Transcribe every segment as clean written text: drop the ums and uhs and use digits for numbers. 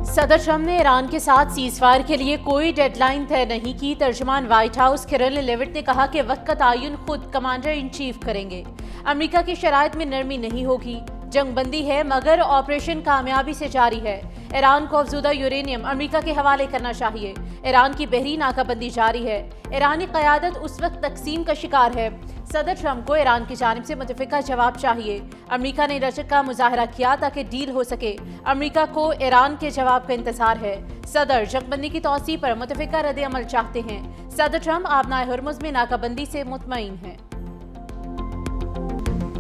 सदर ट्रंप ने ईरान के साथ सीजफायर के लिए कोई डेडलाइन तय नहीं की। तर्जुमान व्हाइट हाउस किरल लेविट ने कहा कि वक्त का तयन खुद कमांडर इन चीफ करेंगे। अमेरिका की शराइत में नरमी नहीं होगी। जंग बंदी है मगर ऑपरेशन कामयाबी से जारी है। ईरान को अफजूदा यूरेनियम अमेरिका के हवाले करना चाहिए। ईरान की बहरी नाकाबंदी जारी है। ईरानी क़यादत उस वक्त तकसीम का शिकार है। सदर ट्रंप को ईरान की जानिब से मुतफ़िका जवाब चाहिए। अमेरिका ने रजक का मुजाहरा किया ताकि डील हो सके। अमेरिका को ईरान के जवाब का इंतजार है। सदर जंगबंदी की तौसी पर मुतफ़िका रद्द अमल चाहते हैं। सदर ट्रंप आबनाए हुर्मुज़ में नाकाबंदी से मुतमईन हैं।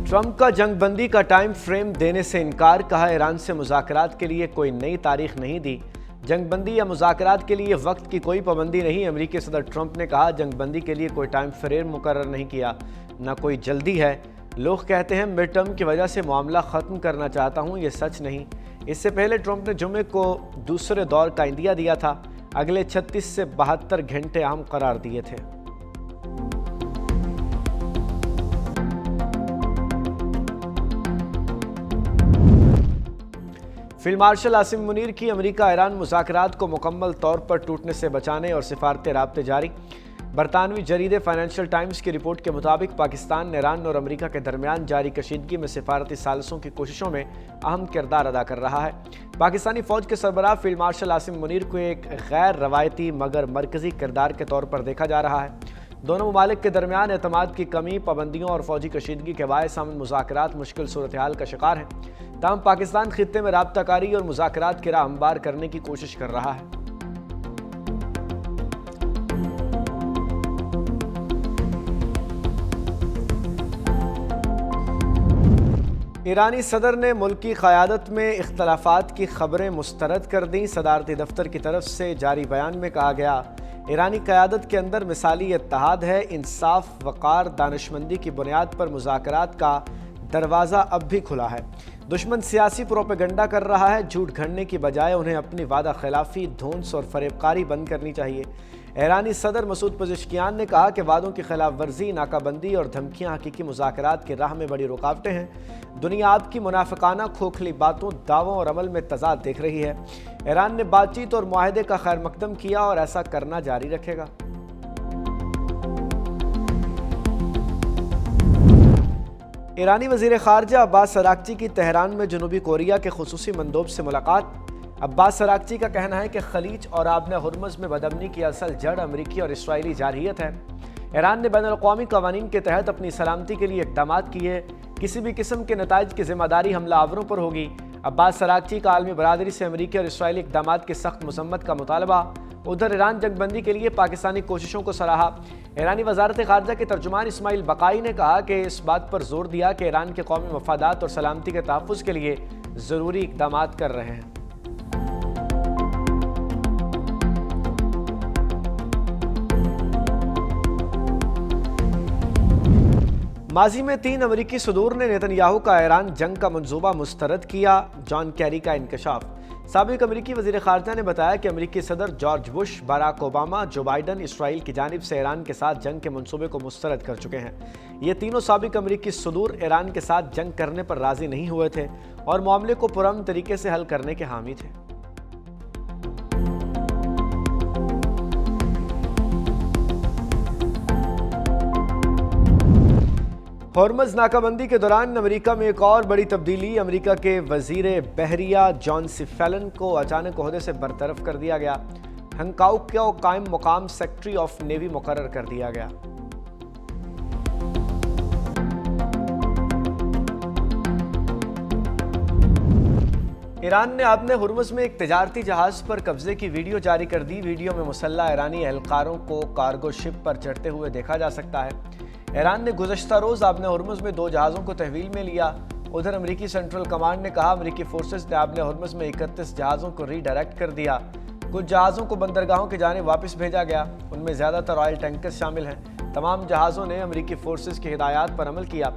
ट्रंप का जंगबंदी का टाइम फ्रेम देने से इनकार, कहा ईरान से मुज़ाकरात के लिए कोई नई तारीख नहीं दी। जंगबंदी या मुज़ाकरात के लिए वक्त की कोई पाबंदी नहीं। अमेरिकी सदर ट्रंप ने कहा जंगबंदी के लिए कोई टाइम फ्रेम मुकर्रर नहीं किया, न कोई जल्दी है। लोग कहते हैं मिड टर्म की वजह से मामला ख़त्म करना चाहता हूँ, ये सच नहीं। इससे पहले ट्रंप ने जुमे को दूसरे दौर का इंदिया दिया था। अगले 36 से 72 घंटे अहम करार दिए थे। फील्ड मार्शल आसिम मुनीर की अमेरिका ईरान मुज़ाकरात को मुकम्मल तौर पर टूटने से बचाने और सिफारती राब्ते जारी। बरतानवी जरीदे फाइनेंशियल टाइम्स की रिपोर्ट के मुताबिक पाकिस्तान ईरान और अमेरिका के दरमियान जारी कशीदगी में सिफारती सालिसों की कोशिशों में अहम किरदार अदा कर रहा है। पाकिस्तानी फ़ौज के सरबराह फील्ड मार्शल आसिम मुनीर को एक गैर रवायती मगर मरकज़ी किरदार के तौर पर देखा जा रहा है। दोनों ममालिक के दरमियान एतमाद की कमी, पाबंदियों और फौजी कशीदगी के बायस अमन मुज़ाकरात मुश्किल सूरत हाल का शिकार हैं। तमाम पाकिस्तान खित्ते में राब्ताकारी और मुज़ाकरात की राह हमवार करने की कोशिश कर रहा है। ईरानी सदर ने मुल्क की क़यादत में इख्तलाफात की खबरें मुस्तरद कर दी। सदारती दफ्तर की तरफ से जारी बयान में कहा गया, ईरानी क़यादत के अंदर मिसाली इत्तेहाद है। इंसाफ, वक़ार, दानिशमंदी की बुनियाद पर मुज़ाकरात का दरवाज़ा अब भी खुला है। दुश्मन सियासी प्रोपेगंडा कर रहा है। झूठ घड़ने की बजाय उन्हें अपनी वादा खिलाफी, धौंस और फरेबकारी बंद करनी चाहिए। ईरानी सदर मसूद पज़ेश्कियान ने कहा कि वादों की खिलाफ वर्जी, नाकाबंदी और धमकियां हकीकी मुज़ाकरात की राह में बड़ी रुकावटें हैं। दुनिया आपकी मुनाफिकाना, खोखली बातों, दावों और अमल में तज़ाद देख रही है। ईरान ने बातचीत और मुआहदे का खैर मकदम किया और ऐसा करना जारी रखेगा। ईरानी वज़ीर ख़ारजा अब्बास अराक्ची की तेहरान में जनूबी कोरिया के खुसूसी मंदोब से मुलाकात। अब्बास अराक्ची का कहना है कि खलीज और आबना हुर्मुज़ में बदअमनी की असल जड़ अमरीकी और इसराइली जारहियत है। ईरान ने बैनुल-अक़वामी क़वानीन के तहत अपनी सलामती के लिए इक़दामात किए। किसी भी किस्म के नताइज की ज़िम्मेदारी हमलावरों पर होगी। अब्बास अराक्ची का आलमी बरादरी से अमरीकी और इसराइली इक़दामात की सख्त मज़म्मत का मुतालबा। उधर ईरान जंगबंदी के लिए पाकिस्तानी कोशिशों को सराहा। ईरानी वज़ारत ख़ारजा के तर्जुमान इस्माइल बक़ाई ने कहा कि इस बात पर जोर दिया कि ईरान के कौमी मफादात और सलामती के तहफ़्फ़ुज़ के लिए ज़रूरी इक़दामात कर रहे हैं। माजी में 3 अमरीकी सदूर ने नेतन्याहू का ईरान जंग का मंसूबा मुस्तरद किया। जॉन कैरी का इंकशाफ। साबिक अमरीकी वज़ीर ख़ारजा ने बताया कि अमरीकी सदर जॉर्ज बुश, बराक ओबामा, जो बाइडन इसराइल की जानिब से ईरान के साथ जंग के मंसूबे को मुस्तरद कर चुके हैं। ये तीनों साबिक अमरीकी सदूर ईरान के साथ जंग करने पर राज़ी नहीं हुए थे और मामले को पुरअमन तरीके से हल करने के हामी थे। हॉर्मज़ नाकाबंदी के दौरान अमेरिका में एक और बड़ी तब्दीली। अमेरिका के वज़ीर बहरिया जॉन सी फेलन को अचानक ओहदे से बरतरफ कर दिया गया। हंकाऊ को कायम मुकाम सेक्रेटरी ऑफ नेवी मुकर्रर कर दिया गया। ईरान ने आबने हुर्मुज़ में एक तिजारती जहाज़ पर कब्जे की वीडियो जारी कर दी। वीडियो में मुसल्लह ईरानी एहलकारों को कार्गो शिप पर चढ़ते हुए देखा जा सकता है। ईरान ने गुज़श्ता रोज़ आबने हुर्मुज़ में 2 जहाज़ों को तहवील में लिया। उधर अमरीकी सेंट्रल कमांड ने कहा अमरीकी फोर्सेस ने आबने हुर्मुज़ में 31 जहाज़ों को रीडायरेक्ट कर दिया। कुछ जहाज़ों को बंदरगाहों की जानिब वापस भेजा गया। उनमें ज़्यादातर ऑयल टैंकर्स शामिल हैं। तमाम जहाज़ों ने अमरीकी फोर्सेस की हिदायत पर अमल किया।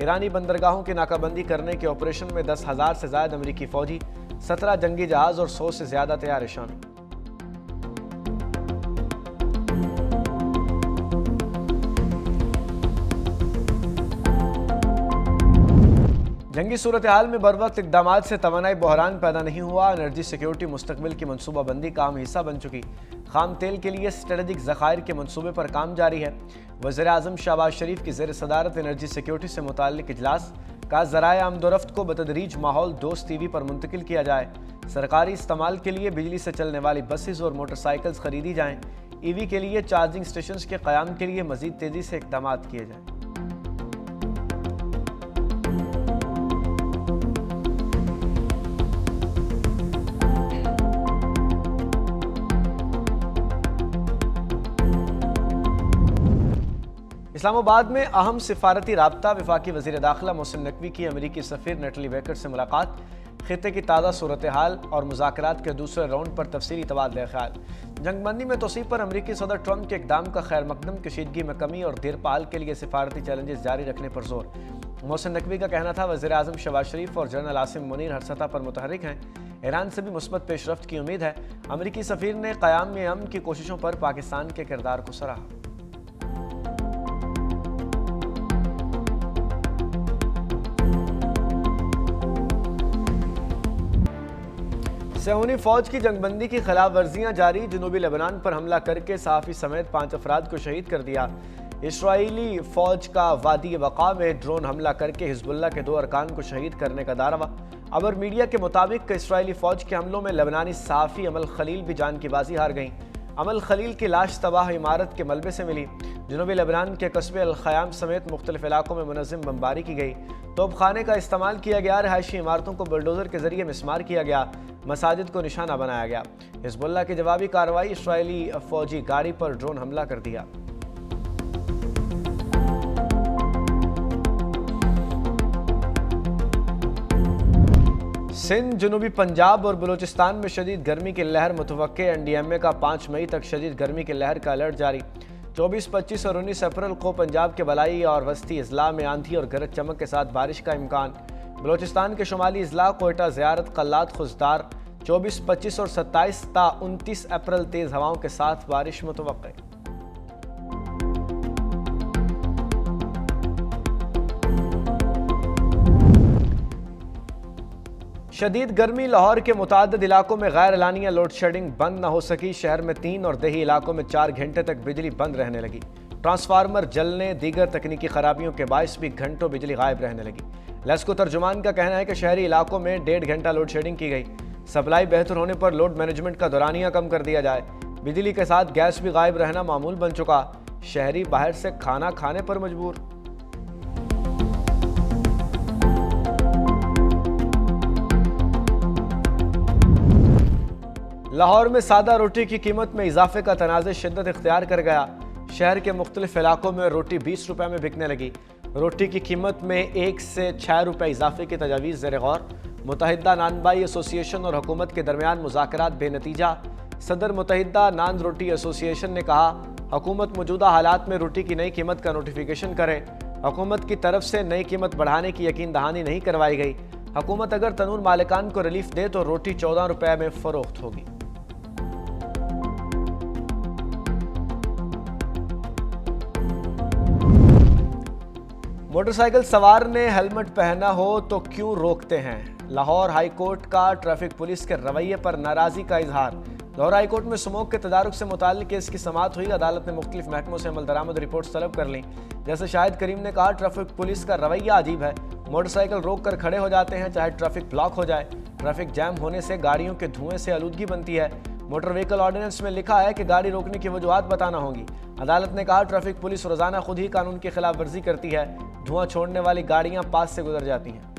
ईरानी बंदरगाहों की नाकाबंदी करने के ऑपरेशन में 10,000 से ज़्यादा अमरीकी फ़ौजी, 17 जंगी जहाज़ और 100 से ज़्यादा तैयारे शामिल। जंगी सूरत हाल में बरवक्त इक़दामात से तवानाई बहरान पैदा नहीं हुआ। एनर्जी सिक्योरिटी मुस्तकबिल की मनसूबाबंदी का अहम हिस्सा बन चुकी। खाम तेल के लिए स्ट्रेटेजिक ज़खायर के मनसूबे पर काम जारी है। वज़ीर-ए-आज़म शहबाज शरीफ की ज़ेर सदारत एनर्जी सिक्योरिटी से मुताल्लिक़ इजलास का ज़राए आमदोरफ्त को बतदरीज माहौल दोस्त टीवी पर मुंतकिल किया जाए। सरकारी इस्तेमाल के लिए बिजली से चलने वाली बसेस और मोटरसाइकिल्स खरीदी जाएँ। ईवी के लिए चार्जिंग स्टेशंस के क़याम के लिए मज़ीद तेज़ी से इक़दाम किए जाएँ। इस्लामाबाद में अहम सिफारती राब्ता वफाकी वज़ीर दाखिला मोहसिन नकवी की अमरीकी सफ़ीर नटली बेकर से मुलाकात। खित्ते की ताज़ा सूरत हाल और मुज़ाकरात के दूसरे राउंड पर तफसीली तबादला ख्याल। जंगबंदी में तोसीब पर अमरीकी सदर ट्रंप के इक़दाम का खैर मकदम, कशीदगी में कमी और देरपाल के लिए सिफारती चैलेंजेस जारी रखने पर जोर। मोहसिन नकवी का कहना था वज़ीर-ए-आज़म शहबाज शरीफ और जनरल आसिम मुनीर हर सतह पर मुतहर्रिक हैं। ईरान से भी मुस्बत पेशरफ्त की उम्मीद है। अमरीकी सफ़ीर ने क़याम में अमन की कोशिशों पर पाकिस्तान के किरदार को सराहा। सहूनी फौज की जंगबंदी की खिलाफ वर्जियाँ जारी। जनूबी लेबनान पर हमला करके सहाफ़ी समेत 5 अफराद को शहीद कर दिया। इसराइली फौज का वादी वक़ा में ड्रोन हमला करके हिजबुल्लाह के 2 अरकान को शहीद करने का दावा। अबर मीडिया के मुताबिक इसराइली फौज के हमलों में लेबनानी सहाफ़ी अमल खलील भी जान की बाजी हार गईं। अमल खलील की लाश तबाह इमारत के मलबे से मिली। जनूबी लेबनान के कस्बे अल ख़याम समेत मुख्तलिफ इलाकों में मुनज़्ज़म बमबारी की गई। तोपखाने का इस्तेमाल किया गया। रहायशी इमारतों को बुलडोज़र के जरिए मिसमार किया गया। मसाजिद को निशाना बनाया गया। हिजबुल्लाह की जवाबी कार्रवाई, इसराइली फौजी गाड़ी पर ड्रोन हमला कर दिया। सिंध, जनूबी पंजाब और बलूचिस्तान में शदीद गर्मी की लहर मुतवक्के। NDMA का 5 मई तक शदीद गर्मी की लहर का अलर्ट जारी। 24, 25 और 19 अप्रैल को पंजाब के बलाई और वस्ती अजला में आंधी और गरज चमक के साथ बारिश का इम्कान। बलूचिस्तान के शुमाली अजला कोयटा, ज़ियारत, कल्लात, खुजदार 24, 25 और 27 ता 29 अप्रैल तेज़ हवाओं के साथ बारिश मुतवक्के। शदीद गर्मी, लाहौर के मुताद्दिद इलाकों में गैर एलानिया लोड शेडिंग बंद न हो सकी। शहर में 3 और दही इलाकों में 4 घंटे तक बिजली बंद रहने लगी। ट्रांसफार्मर जलने, दीगर तकनीकी खराबियों के बायस भी घंटों बिजली गायब रहने लगी। लेस्को तर्जुमान का कहना है कि शहरी इलाकों में 1.5 घंटा लोड शेडिंग की गई। सप्लाई बेहतर होने पर लोड मैनेजमेंट का दौरानिया कम कर दिया जाए। बिजली के साथ गैस भी गायब रहना मामूल बन चुका। शहरी बाहर से खाना खाने पर मजबूर। लाहौर में सादा रोटी की कीमत में इजाफे का तनाज़ शिद्दत इख्तियार कर गया। शहर के मुख्तलिफ इलाकों में रोटी 20 रुपये में बिकने लगी। रोटी की कीमत में 1 से 6 रुपये इजाफे की तजावीज़ ज़ेर गौर। मुतहिदा नानबाई एसोसिएशन और हुकूमत के दरमियान मुज़ाकरात बेनतीजा। सदर मुतहिदा नान रोटी एसोसिएशन ने कहा, हुकूमत मौजूदा हालात में रोटी की नई कीमत का नोटिफिकेशन करे। हुकूमत की तरफ से नई कीमत बढ़ाने की यकीन दहानी नहीं करवाई गई। हुकूमत अगर तनूर मालिकान को रिलीफ दे तो रोटी 14 रुपये में फ़रोख्त होगी। मोटरसाइकिल सवार ने हेलमेट पहना हो तो क्यों रोकते हैं? लाहौर हाई कोर्ट का ट्रैफिक पुलिस के रवैये पर नाराज़गी का इजहार। लाहौर हाई कोर्ट में स्मोक के तदारुक से मुताल्लिक़ केस की समाअत हुई। अदालत ने मुख्तलिफ महकमों से अमल दरामद रिपोर्ट्स तलब कर लीं। जैसे शाहिद करीम ने कहा, ट्रैफिक पुलिस का रवैया अजीब है। मोटरसाइकिल रोक कर खड़े हो जाते हैं चाहे ट्रैफिक ब्लॉक हो जाए। ट्रैफिक जैम होने से गाड़ियों के धुएं से आलूदगी बनती है। मोटर व्हीकल ऑर्डिनेंस में लिखा है कि गाड़ी रोकने की वजूहात बताना होगी। अदालत ने कहा, ट्रैफिक पुलिस रोजाना खुद ही कानून की खिलाफ वर्जी करती है। धुआं छोड़ने वाली गाड़ियां पास से गुजर जाती हैं।